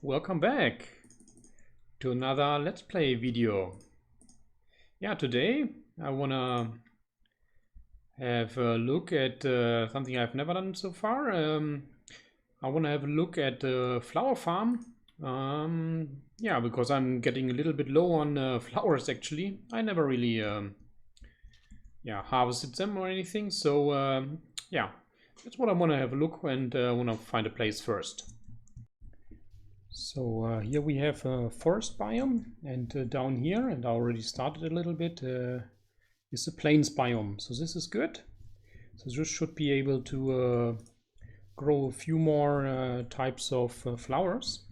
welcome back to another Let's Play video. Yeah, today I wanna have a look at something I've never done so far. I wanna have a look at the flower farm. Yeah, because I'm getting a little bit low on flowers actually. I never really harvested them or anything. So yeah, that's what I wanna have a look and wanna find a place first. So here we have a forest biome, and down here, and I already started a little bit, is the plains biome. So this is good. So this should be able to grow a few more types of flowers.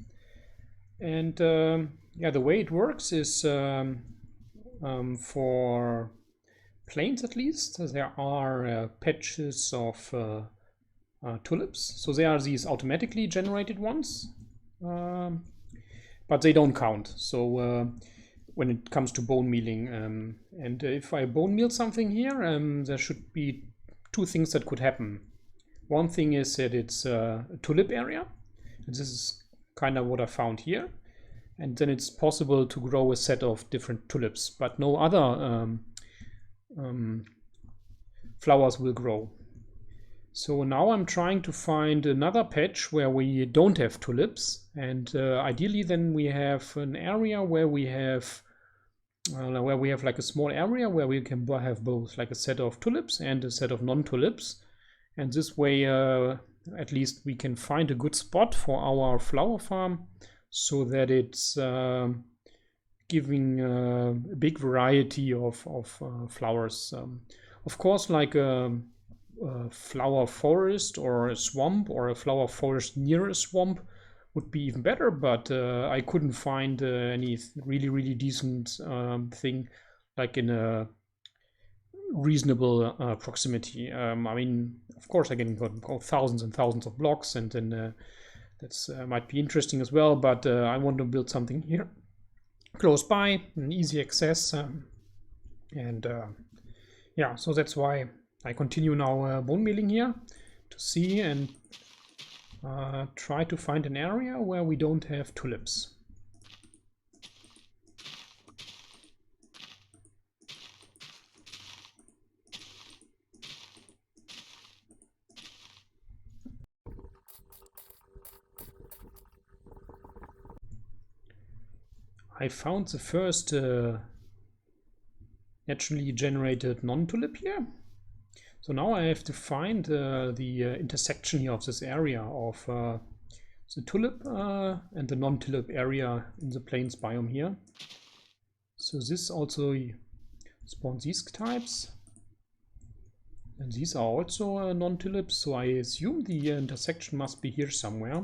And yeah, the way it works is for plains at least, there are patches of tulips. So they are these automatically generated ones. But they don't count. So when it comes to bone mealing, and if I bone meal something here, there should be two things that could happen. One thing is that it's a tulip area, and this is kind of what I found here, and then it's possible to grow a set of different tulips, but no other flowers will grow. So now I'm trying to find another patch where we don't have tulips, and ideally then we have an area where we have like a small area where we can have both, like a set of tulips and a set of non-tulips, and this way at least we can find a good spot for our flower farm so that it's giving a big variety of flowers. Of course, like a flower forest or a swamp, or a flower forest near a swamp would be even better, but I couldn't find any really decent thing like in a reasonable proximity. I mean, of course I can go thousands and thousands of blocks, and then that's might be interesting as well, but I want to build something here close by, an easy access, and yeah, so that's why I continue now bone mealing here to see and try to find an area where we don't have tulips. I found the first naturally generated non-tulip here. So now I have to find the intersection here of this area of the tulip and the non-tulip area in the plains biome here. So this also spawns these types, and these are also non-tulips, so I assume the intersection must be here somewhere.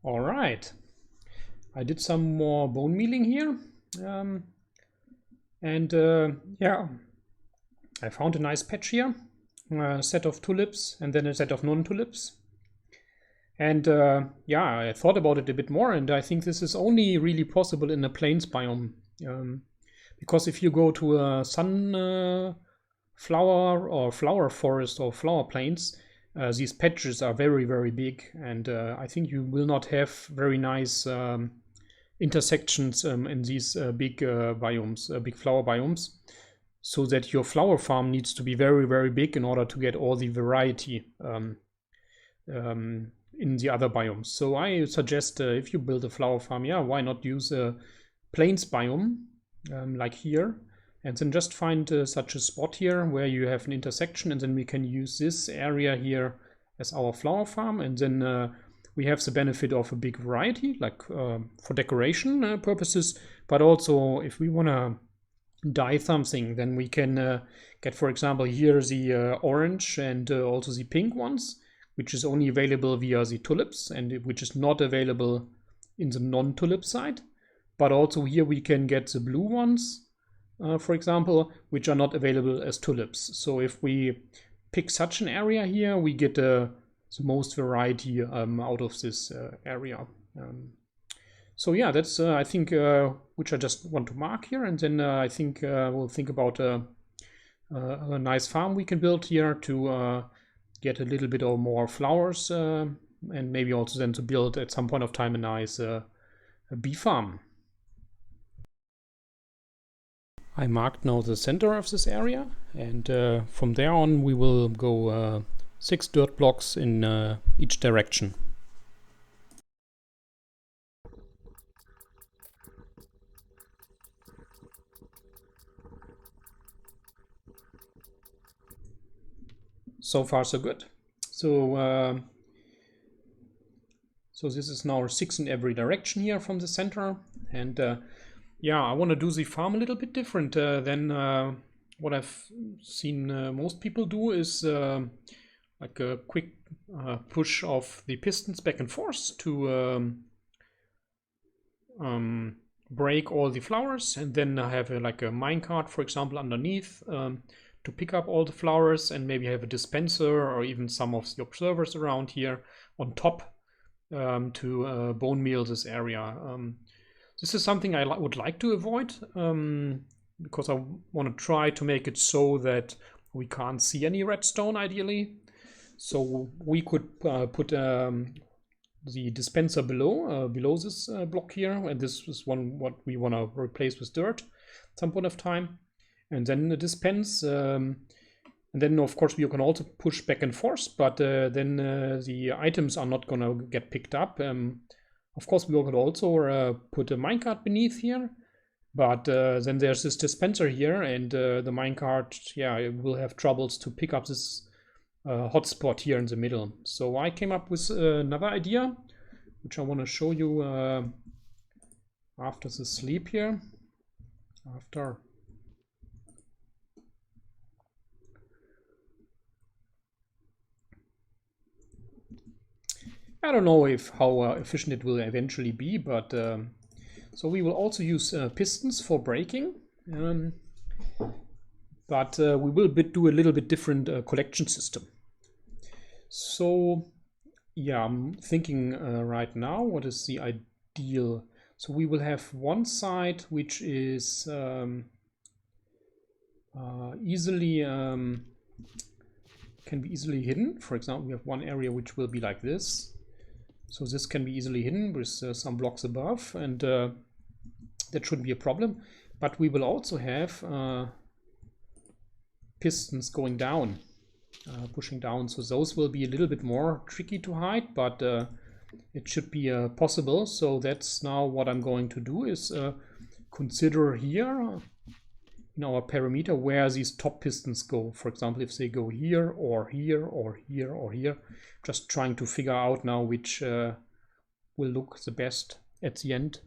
All right, I did some more bone mealing here, and yeah, I found a nice patch here, a set of tulips and then a set of non-tulips. And yeah, I thought about it a bit more, and I think this is only really possible in a plains biome, because if you go to a sunflower or flower forest or flower plains, these patches are very big, and I think you will not have very nice intersections in these big biomes, big flower biomes, so that your flower farm needs to be very big in order to get all the variety in the other biomes. So I suggest if you build a flower farm, yeah, why not use a plains biome like here, and then just find such a spot here where you have an intersection, and then we can use this area here as our flower farm, and then we have the benefit of a big variety, like for decoration purposes, but also if we want to dye something, then we can get, for example, here the orange and also the pink ones, which is only available via the tulips, and which is not available in the non-tulip side. But also here we can get the blue ones, for example, which are not available as tulips. So if we pick such an area here, we get the most variety out of this area. So yeah, that's I think which I just want to mark here, and then I think we'll think about a nice farm we can build here to get a little bit or more flowers, and maybe also then to build at some point of time a nice bee farm. I marked now the center of this area, and from there on we will go 6 dirt blocks in each direction. So far so good. So this is now 6 in every direction here from the center, and yeah, I want to do the farm a little bit different than what I've seen most people do is like a quick push of the pistons back and forth to break all the flowers, and then I have like a minecart, for example, underneath to pick up all the flowers, and maybe have a dispenser or even some of the observers around here on top to bone meal this area. This is something I would like to avoid because I want to try to make it so that we can't see any redstone ideally. So we could put the dispenser below this block here, and this is what we want to replace with dirt at some point of time, and then the dispense. And then of course you can also push back and forth, but then the items are not gonna get picked up. Of course, we could also put a minecart beneath here, but then there's this dispenser here, and the minecart, yeah, it will have troubles to pick up this hotspot here in the middle. So I came up with another idea, which I want to show you after the sleep here. I don't know how efficient it will eventually be, but so we will also use pistons for braking, but we will do a little bit different collection system. So yeah, I'm thinking right now what is the ideal. So we will have one side which is easily can be easily hidden. For example, we have one area which will be like this. So this can be easily hidden with some blocks above, and that shouldn't be a problem. But we will also have pistons going down, pushing down. So those will be a little bit more tricky to hide, but it should be possible. So that's now what I'm going to do is consider here in our parameter where these top pistons go. For example, if they go here or here or here or here, just trying to figure out now which will look the best at the end.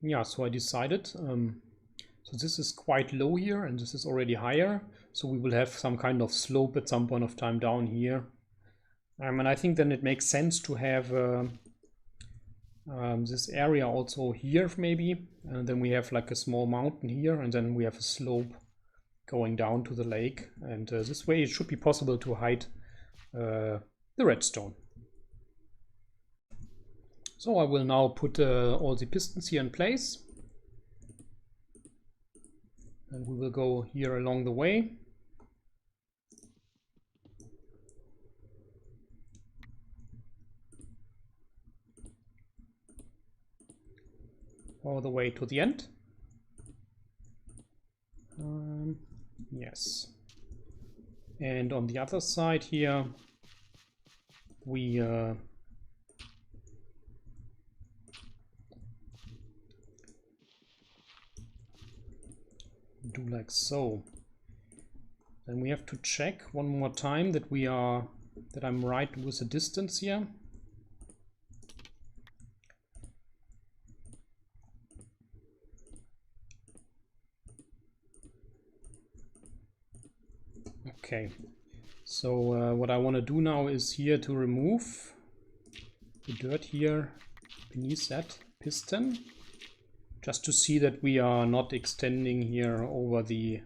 Yeah, so I decided, so this is quite low here and this is already higher. So we will have some kind of slope at some point of time down here. And I think then it makes sense to have this area also here maybe, and then we have like a small mountain here, and then we have a slope going down to the lake, and this way it should be possible to hide the redstone. So I will now put all the pistons here in place, and we will go here along the way. All the way to the end. Yes. And on the other side here, we do like so. Then we have to check one more time that I'm right with the distance here. Okay, so what I want to do now is here to remove the dirt here beneath that piston, just to see that we are not extending here over the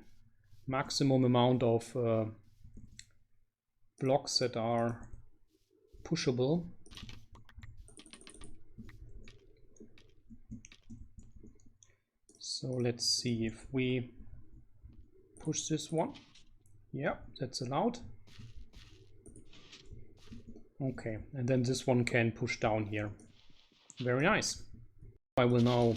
maximum amount of blocks that are pushable. So let's see if we push this one. Yeah, that's allowed. Okay, and then this one can push down here. Very nice. I will now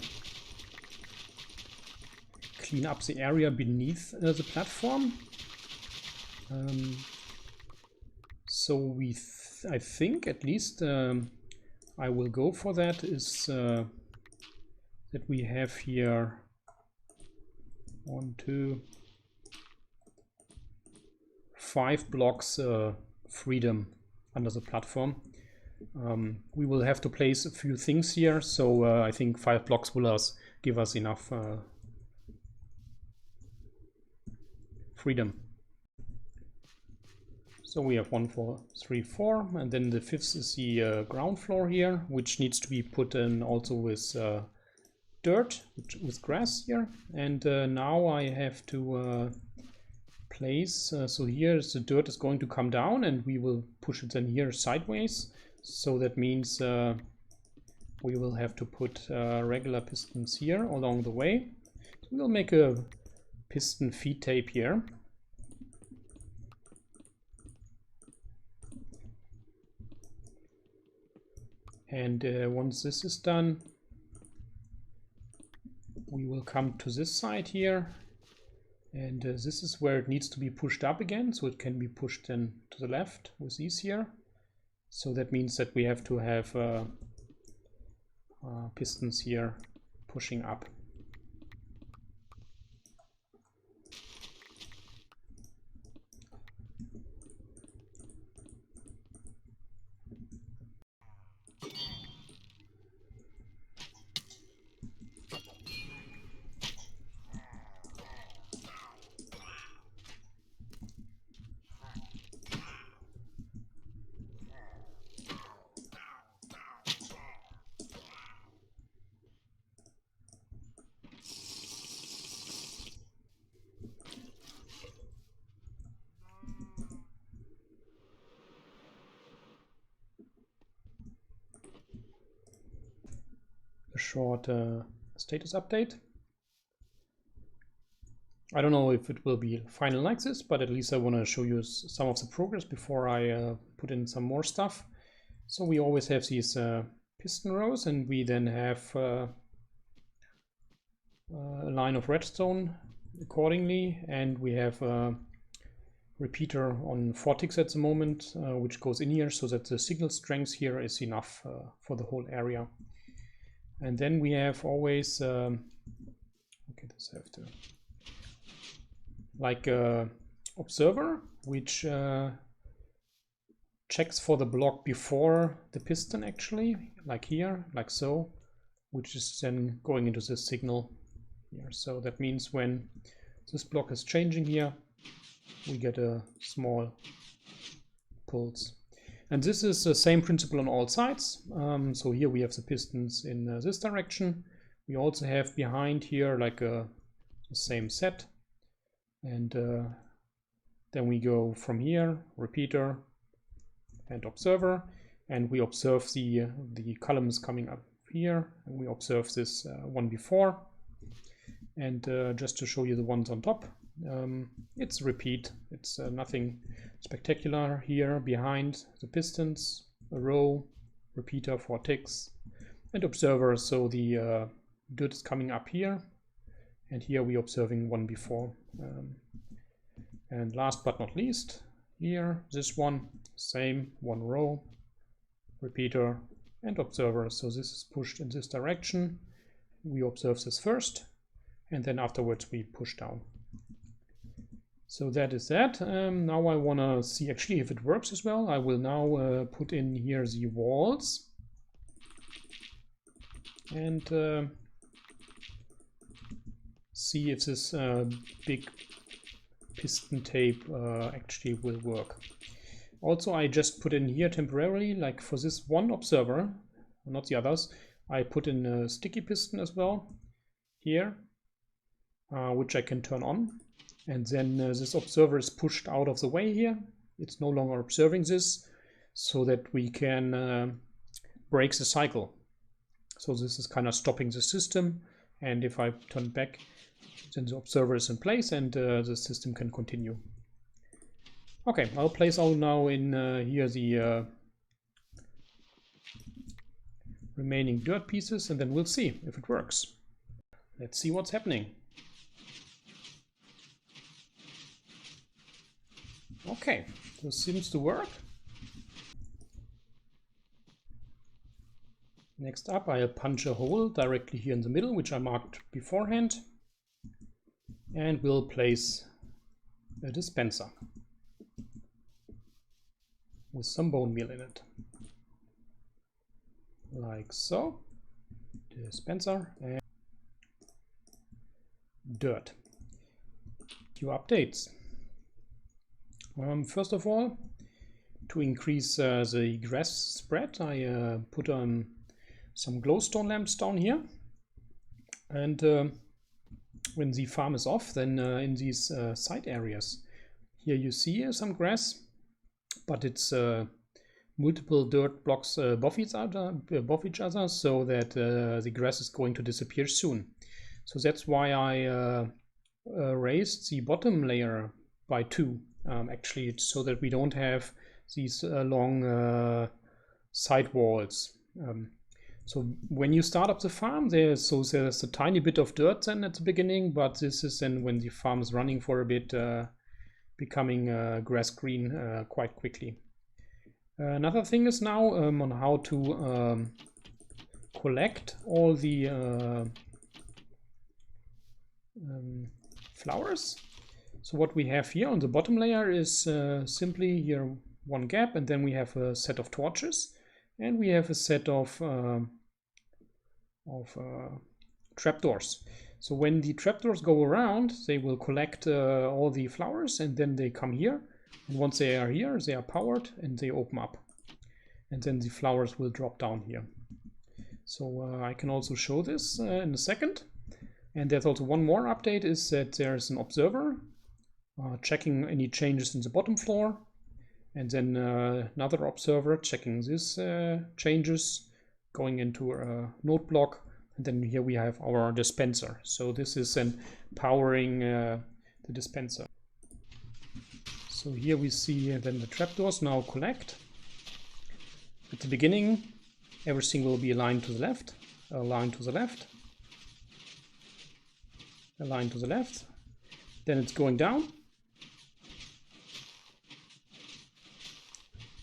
clean up the area beneath the platform. So I think at least I will go for that is that we have here 1, 2, 5 blocks freedom under the platform. We will have to place a few things here, so I think 5 blocks will give us enough freedom. So we have 1, 4, 3, 4, and then the 5th is the ground floor here, which needs to be put in also with dirt, with grass here. And now I have to place, so here the dirt is going to come down and we will push it then here sideways. So that means we will have to put regular pistons here along the way. So we'll make a piston feed tape here. And once this is done, we will come to this side here. And this is where it needs to be pushed up again. So it can be pushed then to the left with these here. So that means that we have to have pistons here pushing up. A short status update. I don't know if it will be final like this, but at least I want to show you some of the progress before I put in some more stuff. So we always have these piston rows, and we then have a line of redstone accordingly, and we have a repeater on 4 ticks at the moment, which goes in here so that the signal strength here is enough for the whole area. And then we have always, okay, this I have to, like a observer, which checks for the block before the piston actually, like here, like so, which is then going into this signal here. So that means when this block is changing here, we get a small pulse. And this is the same principle on all sides. So here we have the pistons in this direction. We also have behind here like the same set. And then we go from here, repeater and observer. And we observe the columns coming up here. And we observe this one before. And just to show you the ones on top, it's repeat. It's nothing spectacular here. Behind the pistons, a row, repeater 4 ticks, and observer. So the dirt is coming up here, and here we're observing one before. And last but not least, here this one, same, 1 row, repeater and observer. So this is pushed in this direction. We observe this first, and then afterwards we push down. So that is that. Now I want to see actually if it works as well. I will now put in here the walls. And see if this big piston tape actually will work. Also, I just put in here temporarily, like for this one observer, not the others, I put in a sticky piston as well here, which I can turn on. And then this observer is pushed out of the way here. It's no longer observing this, so that we can break the cycle. So this is kind of stopping the system, and if I turn back, then the observer is in place and the system can continue. Okay, I'll place out now in here the remaining dirt pieces, and then we'll see if it works. Let's see what's happening. Okay, this seems to work. Next up, I'll punch a hole directly here in the middle, which I marked beforehand, and we'll place a dispenser with some bone meal in it. Like so. Dispenser and dirt. Few updates. First of all, to increase the grass spread, I put some glowstone lamps down here, and when the farm is off, then in these side areas here you see some grass, but it's multiple dirt blocks above each other, so that the grass is going to disappear soon. So that's why I raised the bottom layer by 2, actually, so that we don't have these long side walls. So when you start up the farm, there's a tiny bit of dirt then at the beginning, but this is then when the farm is running for a bit, becoming grass green quite quickly. Another thing is now on how to collect all the flowers. So what we have here on the bottom layer is simply here one gap, and then we have a set of torches, and we have a set of trapdoors. So when the trapdoors go around, they will collect all the flowers, and then they come here. And once they are here, they are powered and they open up. And then the flowers will drop down here. So I can also show this in a second. And there's also one more update, is that there's an observer checking any changes in the bottom floor. And then another observer checking these changes, going into a node block. And then here we have our dispenser. So this is then powering the dispenser. So here we see then the trapdoors now collect. At the beginning, everything will be aligned to the left, aligned to the left, aligned to the left. Then it's going down.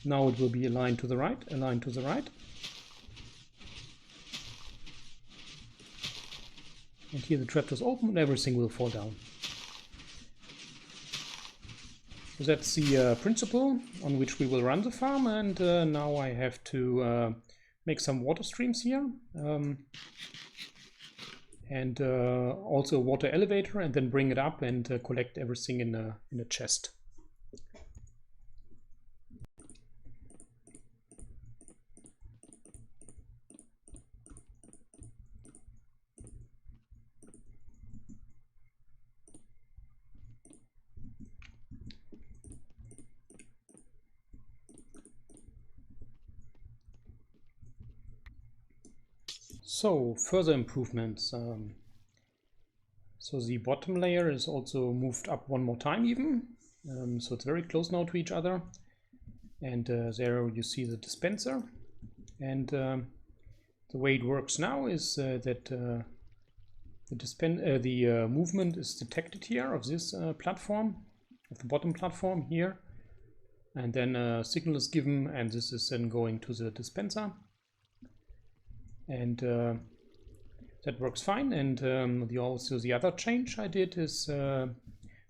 Now it will be aligned to the right, aligned to the right. And here the trapdoors open and everything will fall down. So that's the principle on which we will run the farm, and now I have to make some water streams here, and also a water elevator, and then bring it up and collect everything in a chest. So further improvements. So the bottom layer is also moved up one more time even. So it's very close now to each other. And there you see the dispenser. And the way it works now is that the movement is detected here of this platform, of the bottom platform here. And then a signal is given, and this is then going to the dispenser. And that works fine. And also the other change I did is, and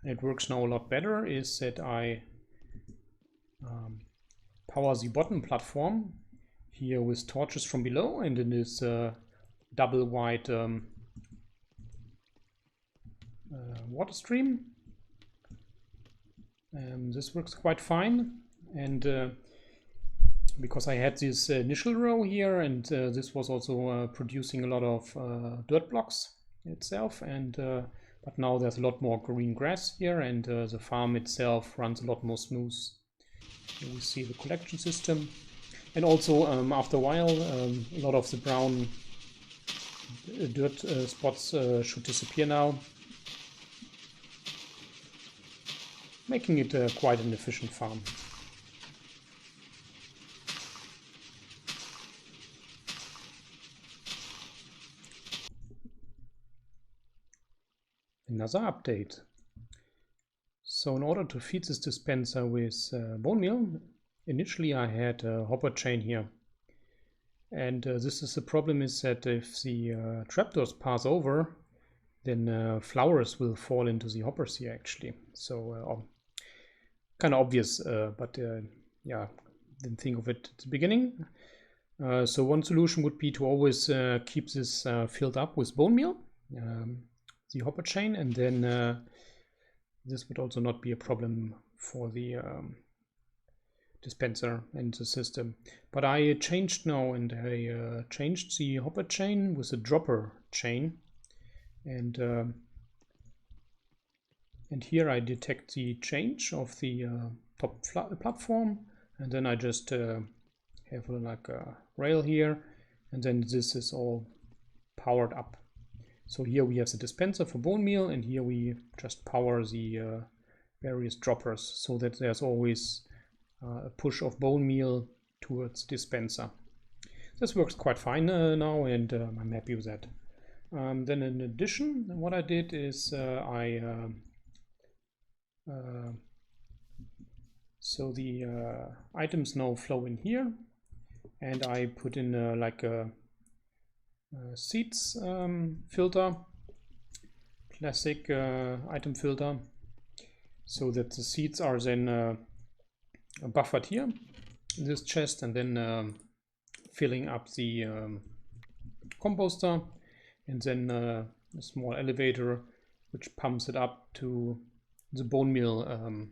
it works now a lot better, is that I power the bottom platform here with torches from below, and in this double wide water stream. This works quite fine, and because I had this initial row here, and this was also producing a lot of dirt blocks itself, and But now there's a lot more green grass here, and the farm itself runs a lot more smooth. Here we see the collection system. And also, after a while, a lot of the brown dirt spots should disappear now, making it quite an efficient farm. Another update. So in order to feed this dispenser with bone meal, initially I had a hopper chain here. And this is the problem, is that if the trapdoors pass over, then flowers will fall into the hoppers here actually. So kind of obvious, but yeah, didn't think of it at the beginning. So one solution would be to always keep this filled up with bone meal, the hopper chain, and then this would also not be a problem for the dispenser and the system. But I changed now, and I changed the hopper chain with a dropper chain, and here I detect the change of the top platform, and then I just have like a rail here, and then this is all powered up. So here we have the dispenser for bone meal, and here we just power the various droppers, so that there's always a push of bone meal towards dispenser. This works quite fine now, and I'm happy with that. Then in addition, what I did is so the items now flow in here, and I put in like a seeds filter, classic item filter, so that the seeds are then buffered here in this chest, and then filling up the composter, and then a small elevator which pumps it up to the bone meal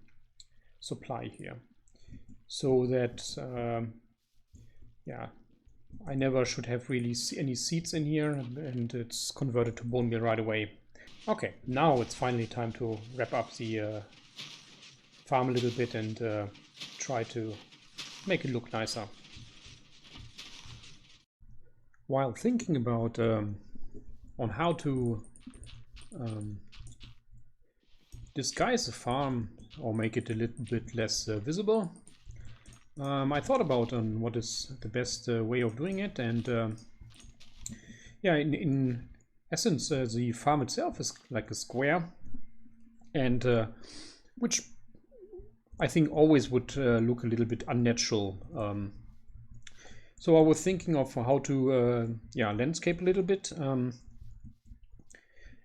supply here, so that yeah, I never should have really any seeds in here, and it's converted to bone meal right away. Okay, now it's finally time to wrap up the farm a little bit and try to make it look nicer. While thinking about on how to disguise the farm or make it a little bit less visible, I thought about what is the best way of doing it, and yeah, in essence, the farm itself is like a square, and which I think always would look a little bit unnatural. So I was thinking of how to yeah, landscape a little bit,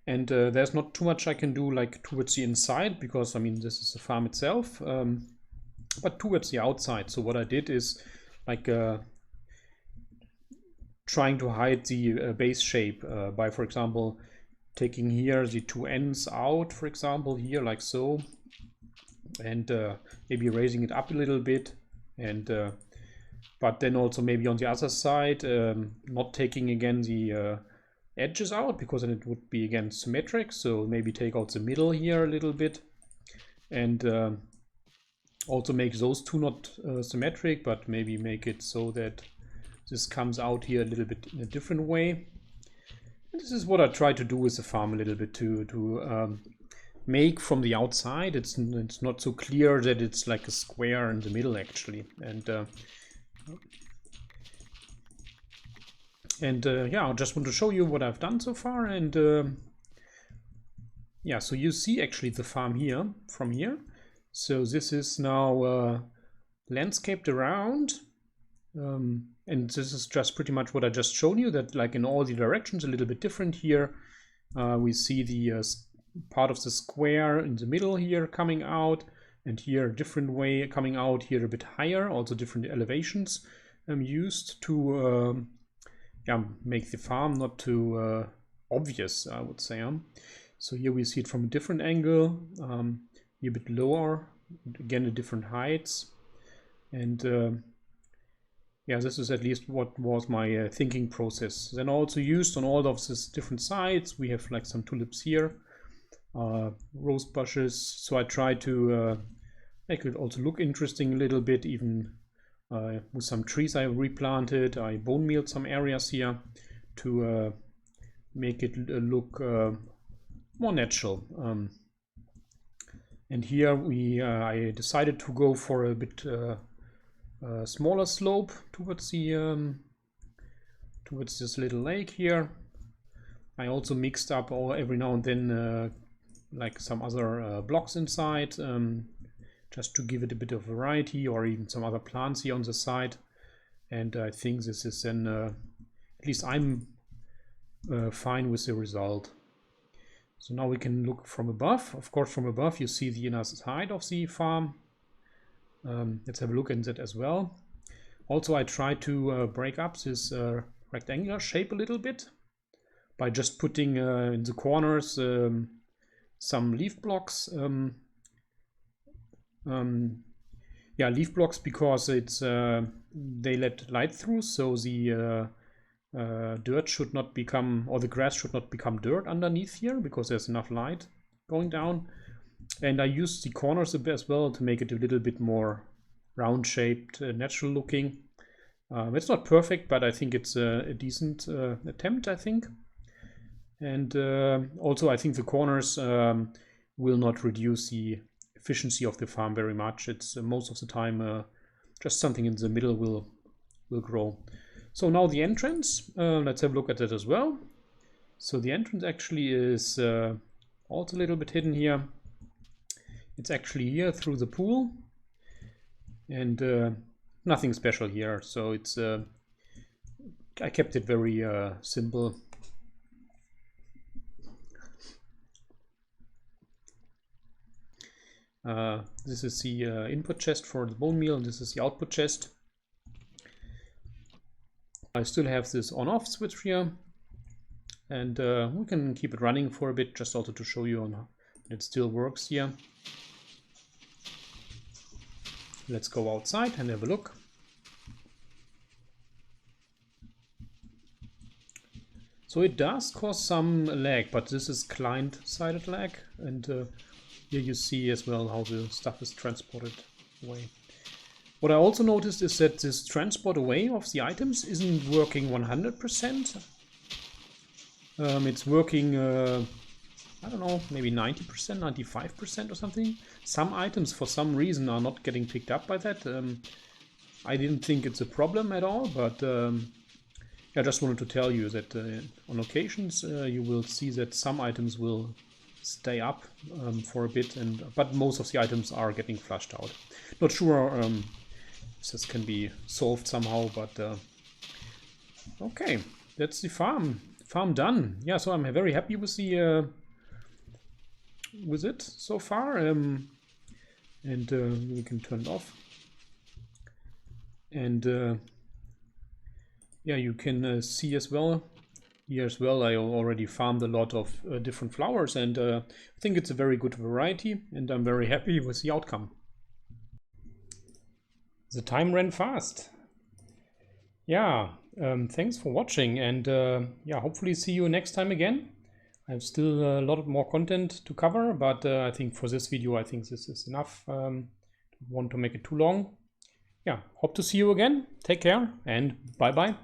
and there's not too much I can do like towards the inside, because I mean this is the farm itself, but towards the outside. So what I did is like trying to hide the base shape by, for example, taking here the two ends out, for example, here like so, and maybe raising it up a little bit, and but then also maybe on the other side not taking again the edges out, because then it would be again symmetric. So maybe take out the middle here a little bit, and also make those two not symmetric, but maybe make it so that this comes out here a little bit in a different way. And this is what I try to do with the farm a little bit, to make from the outside it's not so clear that it's like a square in the middle actually. And yeah, I just want to show you what I've done so far. And yeah, so you see actually the farm here from here. So this is now landscaped around, and this is just pretty much what I just showed you, that like in all the directions a little bit different here. We see the part of the square in the middle here coming out, and here a different way coming out here a bit higher, also different elevations used to yeah, make the farm not too obvious, I would say. So here we see it from a different angle, a bit lower, again at different heights, and yeah, this is at least what was my thinking process. Then also used on all of these different sides, we have like some tulips here, rose bushes. So I try to make it also look interesting a little bit, even with some trees I replanted. I bone mealed some areas here to make it look more natural. And here I decided to go for a bit smaller slope towards the towards this little lake here. I also mixed up every now and then like some other blocks inside, just to give it a bit of variety, or even some other plants here on the side. And I think this is then, at least I'm fine with the result. So now we can look from above. Of course, from above you see the inner side of the farm. Let's have a look at that as well. Also, I try to break up this rectangular shape a little bit by just putting in the corners some leaf blocks. Yeah, leaf blocks, because it's they let light through, so the dirt should not become, or the grass should not become dirt underneath here, because there's enough light going down. And I use the corners a bit as well to make it a little bit more round shaped, natural looking. It's not perfect, but I think it's a decent attempt, I think. And also I think the corners will not reduce the efficiency of the farm very much. It's most of the time just something in the middle will grow. So now the entrance, let's have a look at it as well. So the entrance actually is also a little bit hidden here. It's actually here through the pool, and nothing special here. So it's I kept it very simple. This is the input chest for the bone meal, and this is the output chest. I still have this on-off switch here, and we can keep it running for a bit, just also to show you on how it still works here. Let's go outside and have a look. So it does cause some lag, but this is client-sided lag, and here you see as well how the stuff is transported away. What I also noticed is that this transport away of the items isn't working 100%. It's working, I don't know, maybe 90%, 95% or something. Some items for some reason are not getting picked up by that. I didn't think it's a problem at all, but I just wanted to tell you that on occasions you will see that some items will stay up for a bit, but most of the items are getting flushed out. Not sure if this can be solved somehow, but okay, that's the farm done. Yeah, so I'm very happy with the with it so far, and we can turn it off, and yeah, you can see as well here as well. I already farmed a lot of different flowers, and I think it's a very good variety, and I'm very happy with the outcome. The time ran fast. Yeah, thanks for watching, and yeah, hopefully see you next time again. I have still a lot more content to cover, but I think for this video, I think this is enough. Don't want to make it too long. Yeah, hope to see you again. Take care and bye-bye.